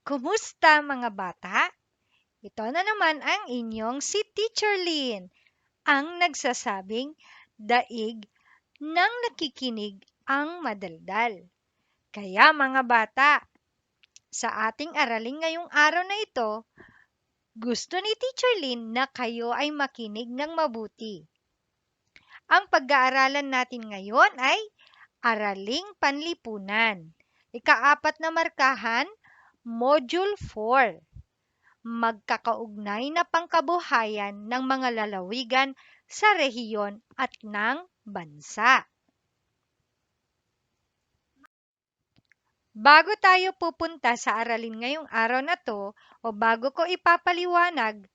Kumusta mga bata? Ito na naman ang inyong si Teacher Lynn, ang nagsasabing daig ng nakikinig ang madaldal. Kaya mga bata, sa ating aralin ngayong araw na ito, gusto ni Teacher Lynn na kayo ay makinig ng mabuti. Ang pag-aaralan natin ngayon ay Araling Panlipunan. Ika-4 na markahan, Module 4. Magkakaugnay na pangkabuhayan ng mga lalawigan sa rehiyon at ng bansa. Bago tayo pupunta sa aralin ngayong araw na to, o bago ko ipapaliwanag,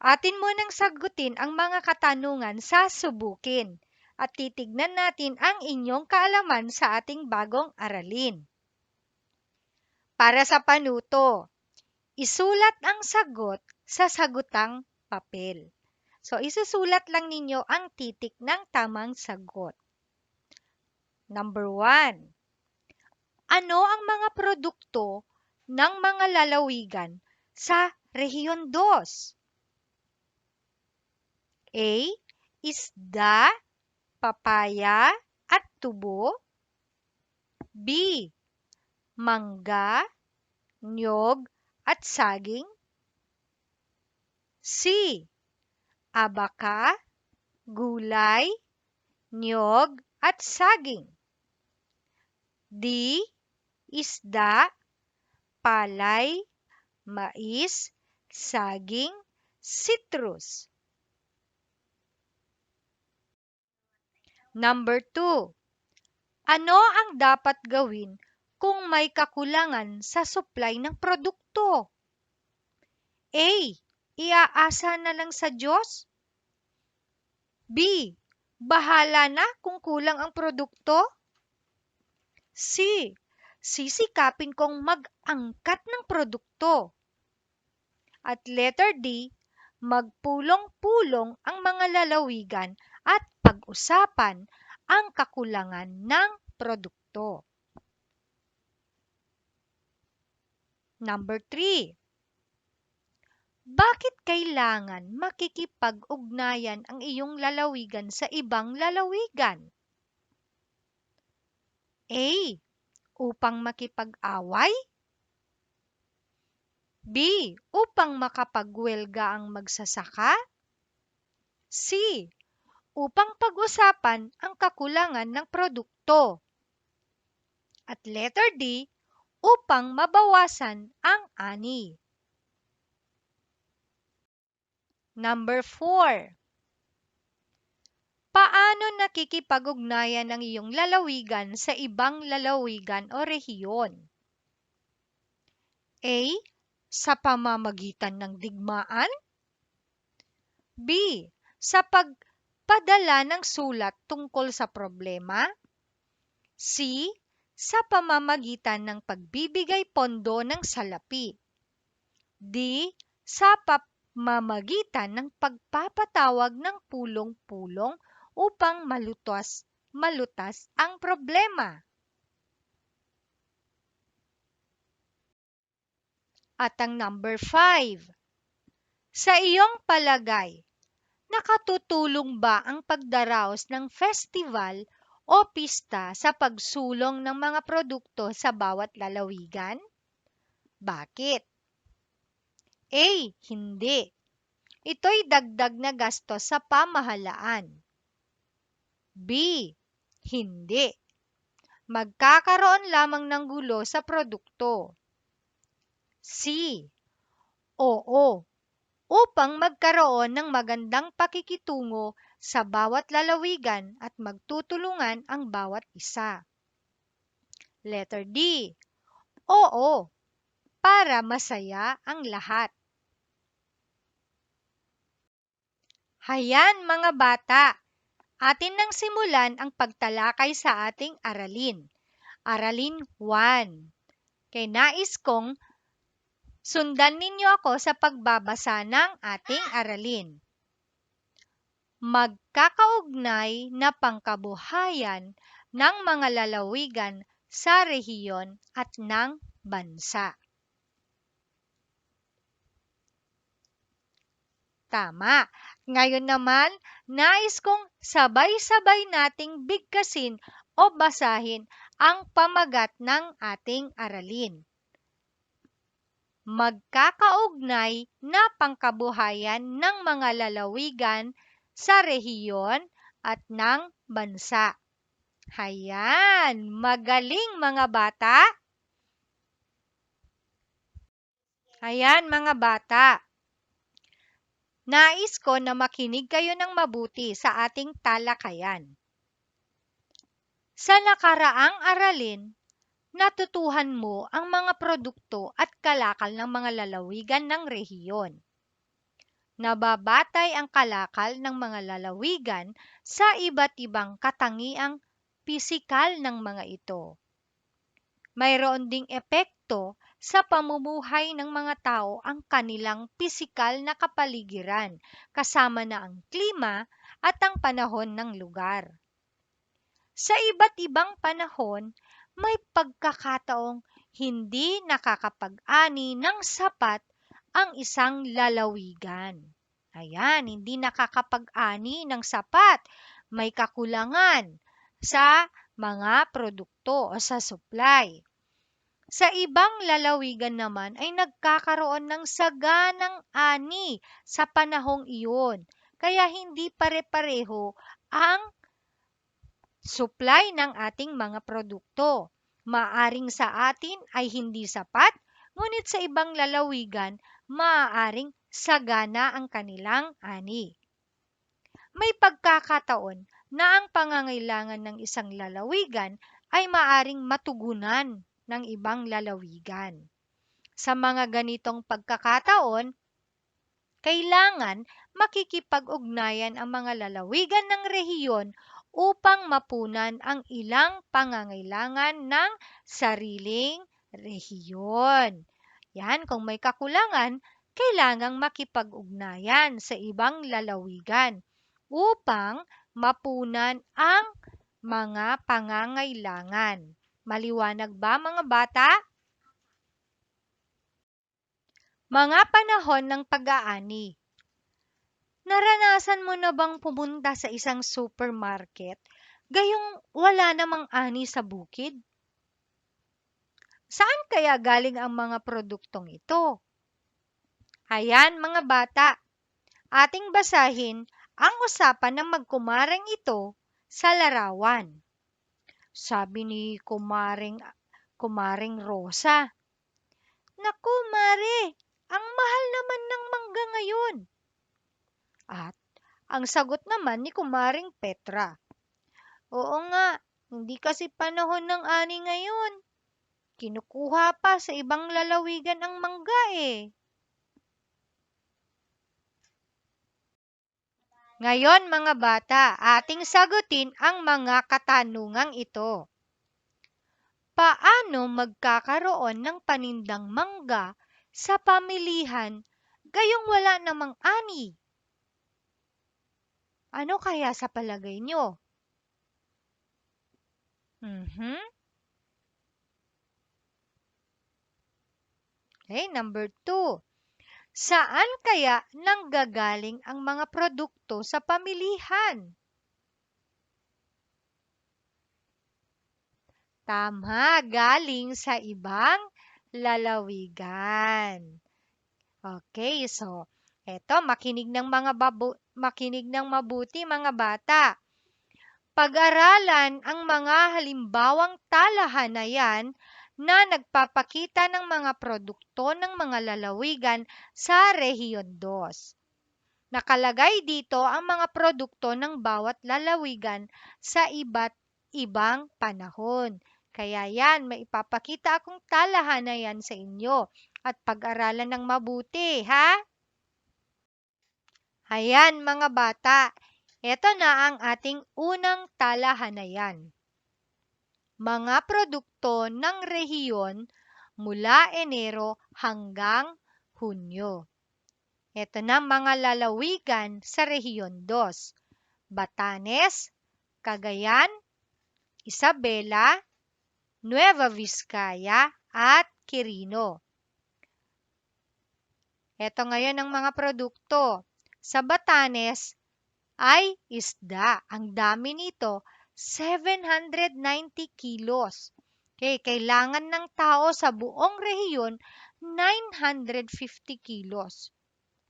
atin munang sagutin ang mga katanungan sa subukin at titignan natin ang inyong kaalaman sa ating bagong aralin. Para sa panuto, isulat ang sagot sa sagutang papel. So, isusulat lang ninyo ang titik ng tamang sagot. Number 1. Ano ang mga produkto ng mga lalawigan sa Rehiyon 2? A. Isda, papaya, at tubo. B. Mangga, niyog, at saging. C. Abaka, gulay, niyog, at saging. D. Isda, palay, mais, saging, citrus. Number 2. Ano ang dapat gawin kung may kakulangan sa supply ng produkto? A. Iaasa na lang sa Diyos. B. Bahala na kung kulang ang produkto. C. Sisikapin kong mag-angkat ng produkto. At letter D. Magpulong-pulong ang mga lalawigan at pag-usapan ang kakulangan ng produkto. Number 3. Bakit kailangan makikipag-ugnayan ang iyong lalawigan sa ibang lalawigan? A. Upang makipag-away. B. Upang makapagwelga ang magsasaka. C. Upang pag-usapan ang kakulangan ng produkto. At letter D. Upang mabawasan ang ani. Number 4. Paano nakikipag-ugnayan ang iyong lalawigan sa ibang lalawigan o rehiyon? A. Sa pamamagitan ng digmaan. B. Sa pagpadala ng sulat tungkol sa problema. C. Sa pamamagitan ng pagbibigay pondo ng salapi. D. Sa pamamagitan ng pagpapatawag ng pulong-pulong upang malutas ang problema. At ang number 5. Sa iyong palagay, nakatutulong ba ang pagdaraos ng festival o pista sa pagsulong ng mga produkto sa bawat lalawigan? Bakit? A. Hindi. Ito'y dagdag na gastos sa pamahalaan. B. Hindi. Magkakaroon lamang ng gulo sa produkto. C. Oo. Upang magkaroon ng magandang pakikitungo sa bawat lalawigan at magtutulungan ang bawat isa. Letter D. Oo. Para masaya ang lahat. Hayan mga bata, atin nang simulan ang pagtalakay sa ating aralin. Aralin 1. Kay nais kong sundan ninyo ako sa pagbabasa ng ating aralin. Magkakaugnay na pangkabuhayan ng mga lalawigan sa rehiyon at ng bansa. Tama. Ngayon naman, nais kong sabay-sabay nating bigkasin o basahin ang pamagat ng ating aralin. Magkakaugnay na pangkabuhayan ng mga lalawigan sa rehiyon at ng bansa. Hayan, magaling mga bata. Ayan mga bata. Nais ko na makinig kayo ng mabuti sa ating talakayan. Sa nakaraang aralin, natutuhan mo ang mga produkto at kalakal ng mga lalawigan ng rehiyon. Nababatay ang kalakal ng mga lalawigan sa iba't ibang katangiang pisikal ng mga ito. Mayroon ding epekto sa pamumuhay ng mga tao ang kanilang pisikal na kapaligiran, kasama na ang klima at ang panahon ng lugar. Sa iba't ibang panahon, may pagkakataong hindi nakakapag-ani ng sapat ang isang lalawigan. Ayan, hindi nakakapag-ani ng sapat. May kakulangan sa mga produkto o sa supply. Sa ibang lalawigan naman ay nagkakaroon ng saganang ani sa panahong iyon. Kaya hindi pare-pareho ang supply ng ating mga produkto. Maaring sa atin ay hindi sapat, ngunit sa ibang lalawigan, maaaring sagana ang kanilang ani. May pagkakataon na ang pangangailangan ng isang lalawigan ay maaring matugunan ng ibang lalawigan. Sa mga ganitong pagkakataon, kailangan makikipag-ugnayan ang mga lalawigan ng rehiyon upang mapunan ang ilang pangangailangan ng sariling rehiyon. Yan, kung may kakulangan, kailangang makipag-ugnayan sa ibang lalawigan upang mapunan ang mga pangangailangan. Maliwanag ba mga bata? Mga panahon ng pag-aani. Naranasan mo na bang pumunta sa isang supermarket gayong wala namang ani sa bukid? Saan kaya galing ang mga produktong ito? Ayan mga bata, ating basahin ang usapan ng magkumaring ito sa larawan. Sabi ni Kumaring Rosa, "Naku, Mare, ang mahal naman ng mangga ngayon." At ang sagot naman ni Kumaring Petra, "Oo nga, hindi kasi panahon ng ani ngayon. Kinukuha pa sa ibang lalawigan ang mangga eh." Ngayon mga bata, ating sagutin ang mga katanungang ito. Paano magkakaroon ng panindang mangga sa pamilihan gayong wala namang ani? Ano kaya sa palagay nyo? Okay, number 2. Saan kaya nanggagaling ang mga produkto sa pamilihan? Tama, galing sa ibang lalawigan. Okay, so eto, makinig ng mabuti mga bata. Pag-aralan ang mga halimbawang talahanayan na nagpapakita ng mga produkto ng mga lalawigan sa Rehiyon 2. Nakalagay dito ang mga produkto ng bawat lalawigan sa iba't ibang panahon. Kaya yan, may ipapakita akong talahanayan sa inyo at pag-aralan ng mabuti, ha? Ayan mga bata, ito na ang ating unang talahanayan. Mga produkto ng rehiyon mula Enero hanggang Hunyo. Ito na mga lalawigan sa Rehiyon 2. Batanes, Cagayan, Isabela, Nueva Vizcaya at Quirino. Ito ngayon ang mga produkto. Sa Batanes ay isda. Ang dami nito, 790 kilos. Okay, kailangan ng tao sa buong rehiyon 950 kilos.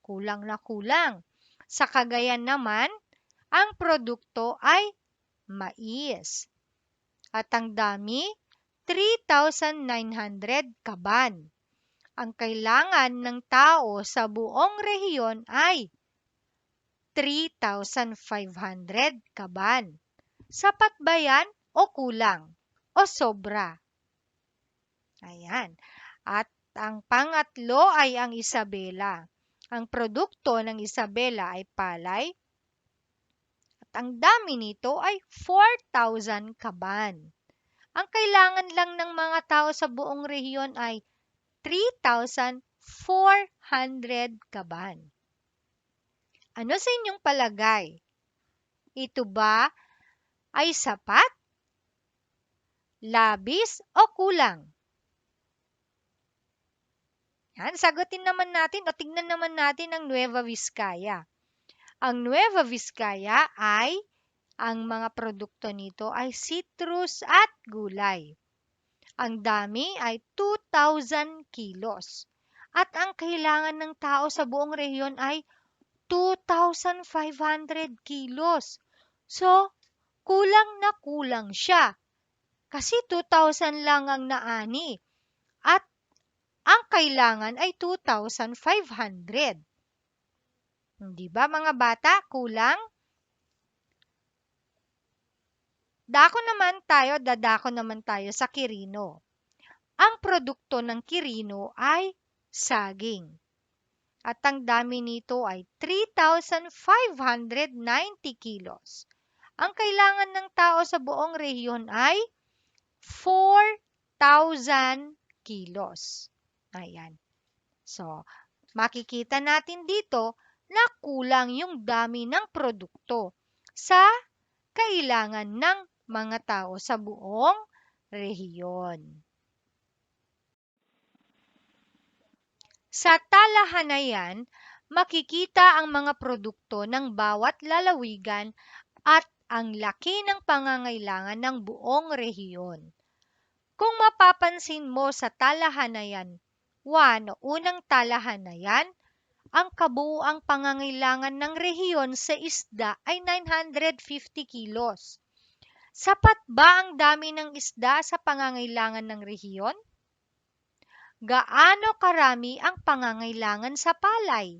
Kulang na kulang. Sa Cagayan naman, ang produkto ay mais. At ang dami, 3,900 kaban. Ang kailangan ng tao sa buong rehiyon ay 3,500 kaban. Sapat ba yan o kulang? O sobra? Ayan. At ang pangatlo ay ang Isabela. Ang produkto ng Isabela ay palay. At ang dami nito ay 4,000 kaban. Ang kailangan lang ng mga tao sa buong rehiyon ay 3,400 kaban. Ano sa inyong palagay? Ito ba ay sapat, labis o kulang? Yan, sagutin naman natin o tignan naman natin ang Nueva Vizcaya. Ang Nueva Vizcaya ay, ang mga produkto nito ay citrus at gulay. Ang dami ay 2,000 kilos. At ang kailangan ng tao sa buong rehiyon ay 2,500 kilos. So, kulang na kulang siya. Kasi 2,000 lang ang naani. At ang kailangan ay 2,500. Hindi ba mga bata? Kulang? Dadako naman tayo sa Quirino. Ang produkto ng Quirino ay saging. At ang dami nito ay 3,590 kilos. Ang kailangan ng tao sa buong rehiyon ay 4,000 kilos. Ayan. So, makikita natin dito na kulang yung dami ng produkto sa kailangan ng mga tao sa buong rehiyon. Sa talahanayan, makikita ang mga produkto ng bawat lalawigan at ang laki ng pangangailangan ng buong rehiyon. Kung mapapansin mo sa talahanayan 1 o unang talahanayan, ang kabuuang pangangailangan ng rehiyon sa isda ay 950 kilos. Sapat ba ang dami ng isda sa pangangailangan ng rehiyon? Gaano karami ang pangangailangan sa palay?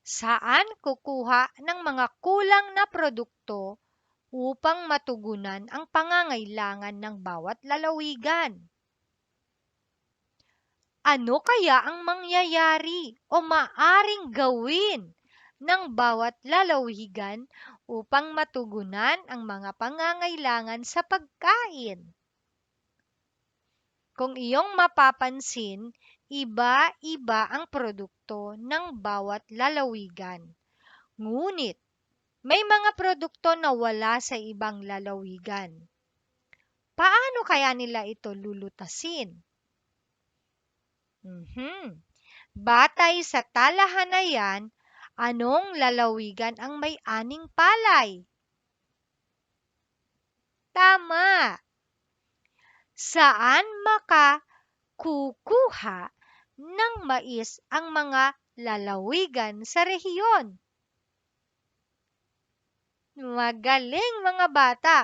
Saan kukuha ng mga kulang na produkto upang matugunan ang pangangailangan ng bawat lalawigan? Ano kaya ang mangyayari o maaring gawin ng bawat lalawigan upang matugunan ang mga pangangailangan sa pagkain? Kung iyong mapapansin, iba-iba ang produkto ng bawat lalawigan. Ngunit, may mga produkto na wala sa ibang lalawigan. Paano kaya nila ito lulutasin? Batay sa talahanayan, anong lalawigan ang may aning palay? Tama! Saan makakukuha ng mais ang mga lalawigan sa rehiyon? Magaling mga bata!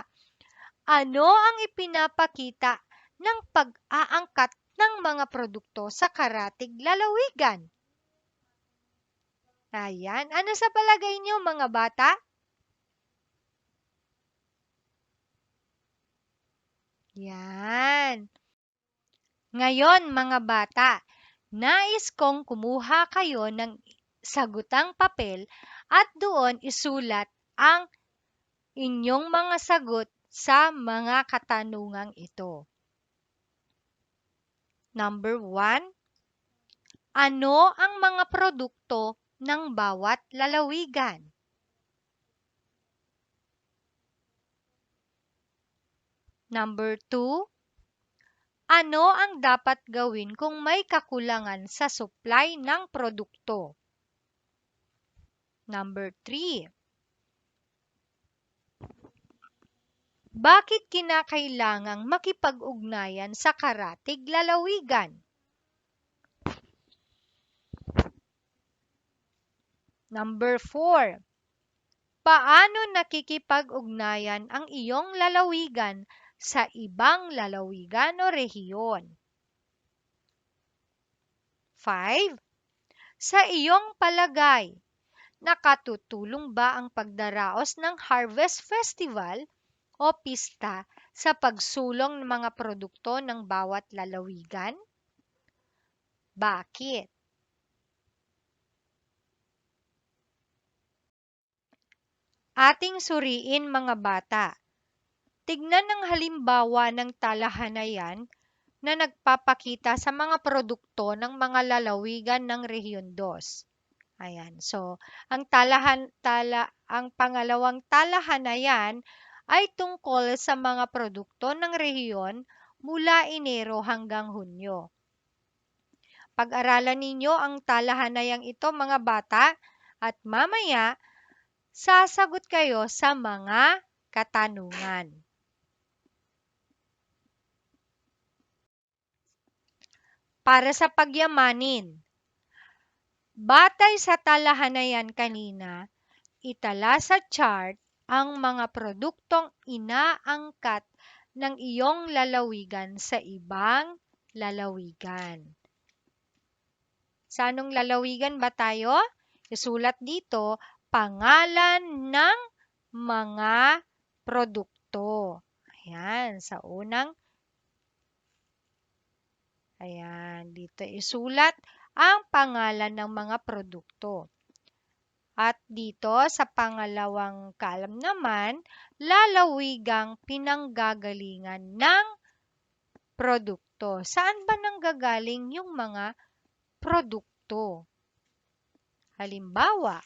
Ano ang ipinapakita ng pag-aangkat ng mga produkto sa karatig lalawigan? Ayan. Ano sa palagay niyo mga bata? Yan. Ngayon mga bata, nais kong kumuha kayo ng sagutang papel at doon isulat ang inyong mga sagot sa mga katanungang ito. Number 1, ano ang mga produkto ng bawat lalawigan? Number 2, ano ang dapat gawin kung may kakulangan sa supply ng produkto? Number 3. Bakit kinakailangang makipag-ugnayan sa karatig lalawigan? Number 4. Paano nakikipag-ugnayan ang iyong lalawigan sa ibang lalawigan o rehiyon? 5. Sa iyong palagay, nakatutulong ba ang pagdaraos ng Harvest Festival o pista sa pagsulong ng mga produkto ng bawat lalawigan? Bakit? Ating suriin mga bata. Tignan ang halimbawa ng talahanayan na nagpapakita sa mga produkto ng mga lalawigan ng Rehiyon 2. Ayan. So, ang pangalawang talahanayan ay tungkol sa mga produkto ng rehiyon mula Enero hanggang Hunyo. Pag-aralan ninyo ang talahanayang ito mga bata at mamaya sasagot kayo sa mga katanungan. Para sa pagyamanin, batay sa talahanayan kanina, itala sa chart ang mga produktong inaangkat ng iyong lalawigan sa ibang lalawigan. Sa anong lalawigan ba tayo? Isulat dito, pangalan ng mga produkto. Ayan, sa unang. Ayan, dito isulat ang pangalan ng mga produkto. At dito sa pangalawang column naman, lalawigang pinanggagalingan ng produkto. Saan ba nanggagaling yung mga produkto? Halimbawa,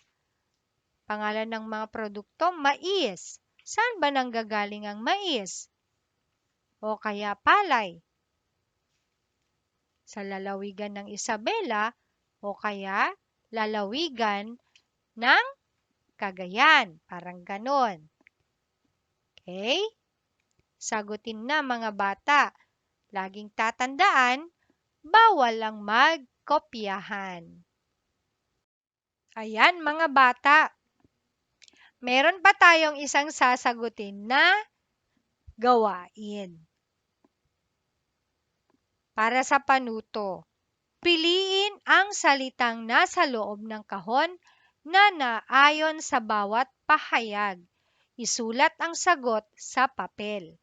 pangalan ng mga produkto, mais. Saan ba nanggagaling ang mais? O kaya palay? Sa lalawigan ng Isabela o kaya lalawigan ng Cagayan. Parang ganon. Okay? Sagutin na mga bata. Laging tatandaan, bawal ang magkopyahan. Ayan mga bata. Meron pa tayong isang sasagutin na gawain. Para sa panuto, piliin ang salitang nasa loob ng kahon na naayon sa bawat pahayag. Isulat ang sagot sa papel.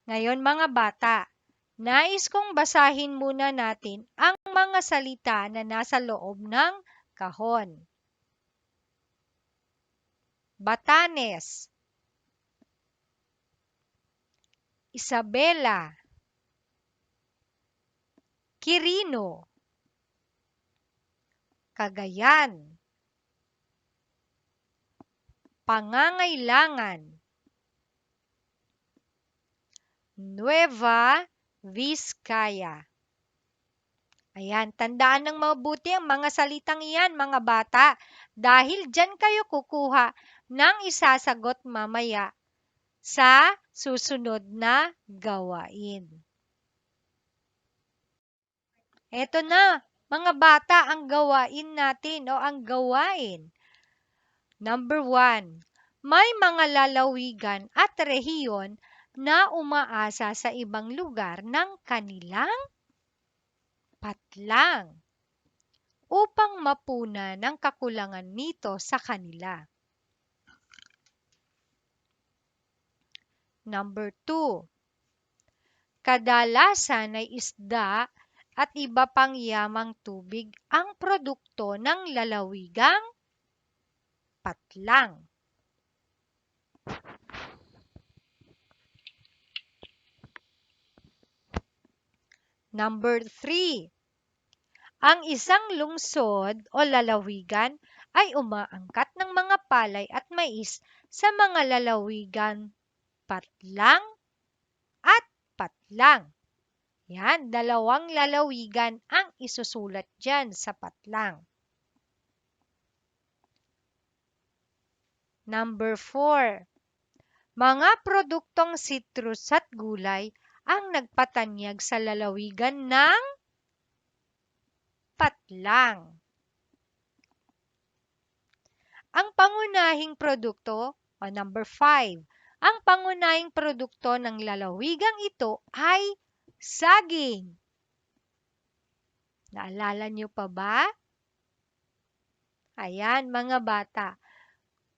Ngayon mga bata, nais kong basahin muna natin ang mga salita na nasa loob ng kahon. Batanes, Isabela, Quirino, Cagayan, Pangangailangan, Nueva Vizcaya. Ayan, tandaan ng mabuti ang mga salitang iyan, mga bata, dahil dyan kayo kukuha ng isasagot mamaya sa susunod na gawain. Eto na, mga bata, ang gawain natin o ang gawain. Number 1, may mga lalawigan at rehiyon na umaasa sa ibang lugar ng kanilang patlang upang mapunan ang kakulangan nito sa kanila. Number 2, kadalasan ay isda at iba pang yamang tubig ang produkto ng lalawigang patlang. Number 3, ang isang lungsod o lalawigan ay umaangkat ng mga palay at mais sa mga lalawigan patlang at patlang. Yan, dalawang lalawigan ang isusulat dyan sa patlang. Number 4. Mga produktong citrus at gulay ang nagpatanyag sa lalawigan ng patlang. Ang pangunahing produkto, o number 5, ang pangunahing produkto ng lalawigang ito ay saging. Naalala niyo pa ba? Ayan, mga bata.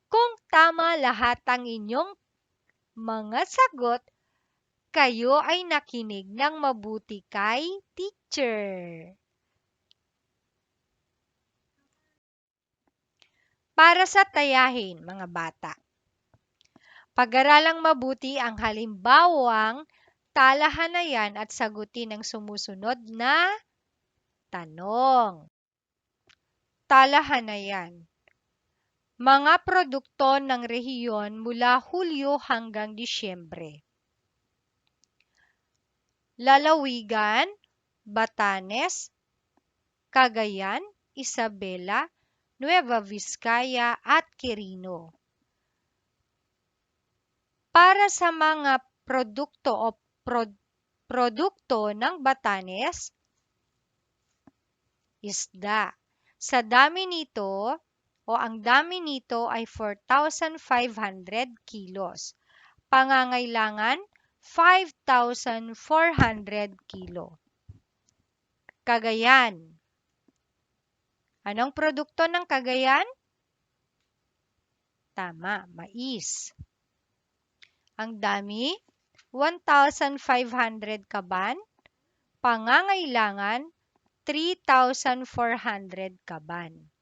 Kung tama lahat ang inyong mga sagot, kayo ay nakinig ng mabuti kay teacher. Para sa tayahin, mga bata. Pag-aralang mabuti ang halimbawang talahanayan at sagutin ang sumusunod na tanong. Talahanayan. Mga produkto ng rehiyon mula Hulyo hanggang Disyembre. Lalawigan, Batanes, Cagayan, Isabela, Nueva Vizcaya at Quirino. Para sa mga produkto o produkto ng Batanes, isda. Sa dami nito o ang dami nito ay 4,500 kilos. Pangangailangan, 5,400 kilo. Cagayan. Anong produkto ng Cagayan? Tama, mais. Ang dami, 1,500 kaban. Pangangailangan, 3,400 kaban.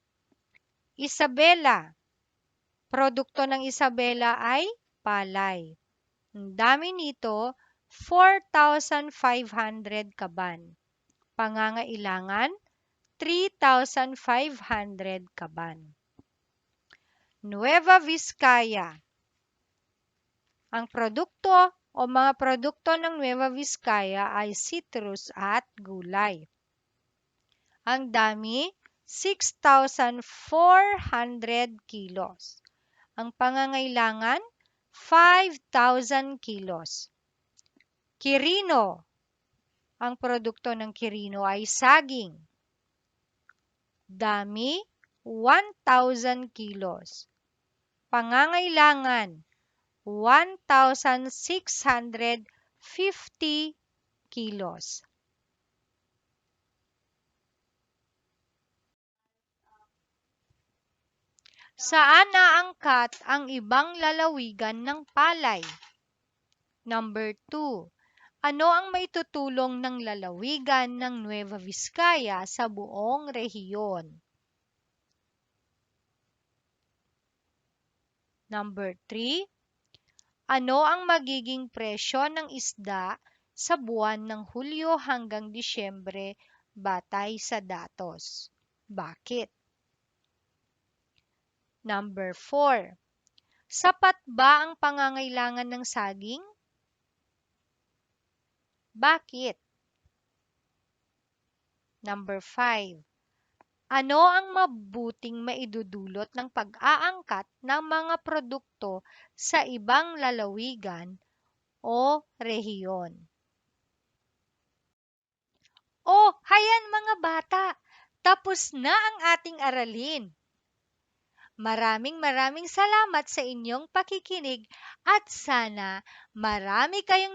Isabela. Produkto ng Isabela ay palay. Ang dami nito, 4,500 kaban. Pangangailangan, 3,500 kaban. Nueva Vizcaya. Ang produkto o mga produkto ng Nueva Vizcaya ay citrus at gulay. Ang dami, 6,400 kilos. Ang pangangailangan, 5,000 kilos. Quirino. Ang produkto ng Quirino ay saging. Dami, 1,000 kilos. Pangangailangan, 1,650 kilos. Saan naangkat ang ibang lalawigan ng palay? Number 2. Ano ang maitutulong ng lalawigan ng Nueva Vizcaya sa buong rehiyon? Number 3. Ano ang magiging presyo ng isda sa buwan ng Hulyo hanggang Disyembre batay sa datos? Bakit? Number 4. Sapat ba ang pangangailangan ng saging? Bakit? Number 5. Ano ang mabuting maidudulot ng pag-aangkat ng mga produkto sa ibang lalawigan o rehiyon? Oh, hayan mga bata! Tapos na ang ating aralin. Maraming salamat sa inyong pakikinig at sana marami kayong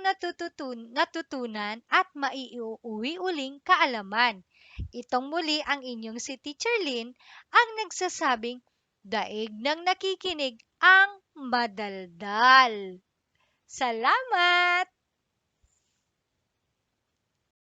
natutunan at maiuwi uling kaalaman. Itong muli ang inyong si Teacher Lynn ang nagsasabing daig ng nakikinig ang madaldal. Salamat!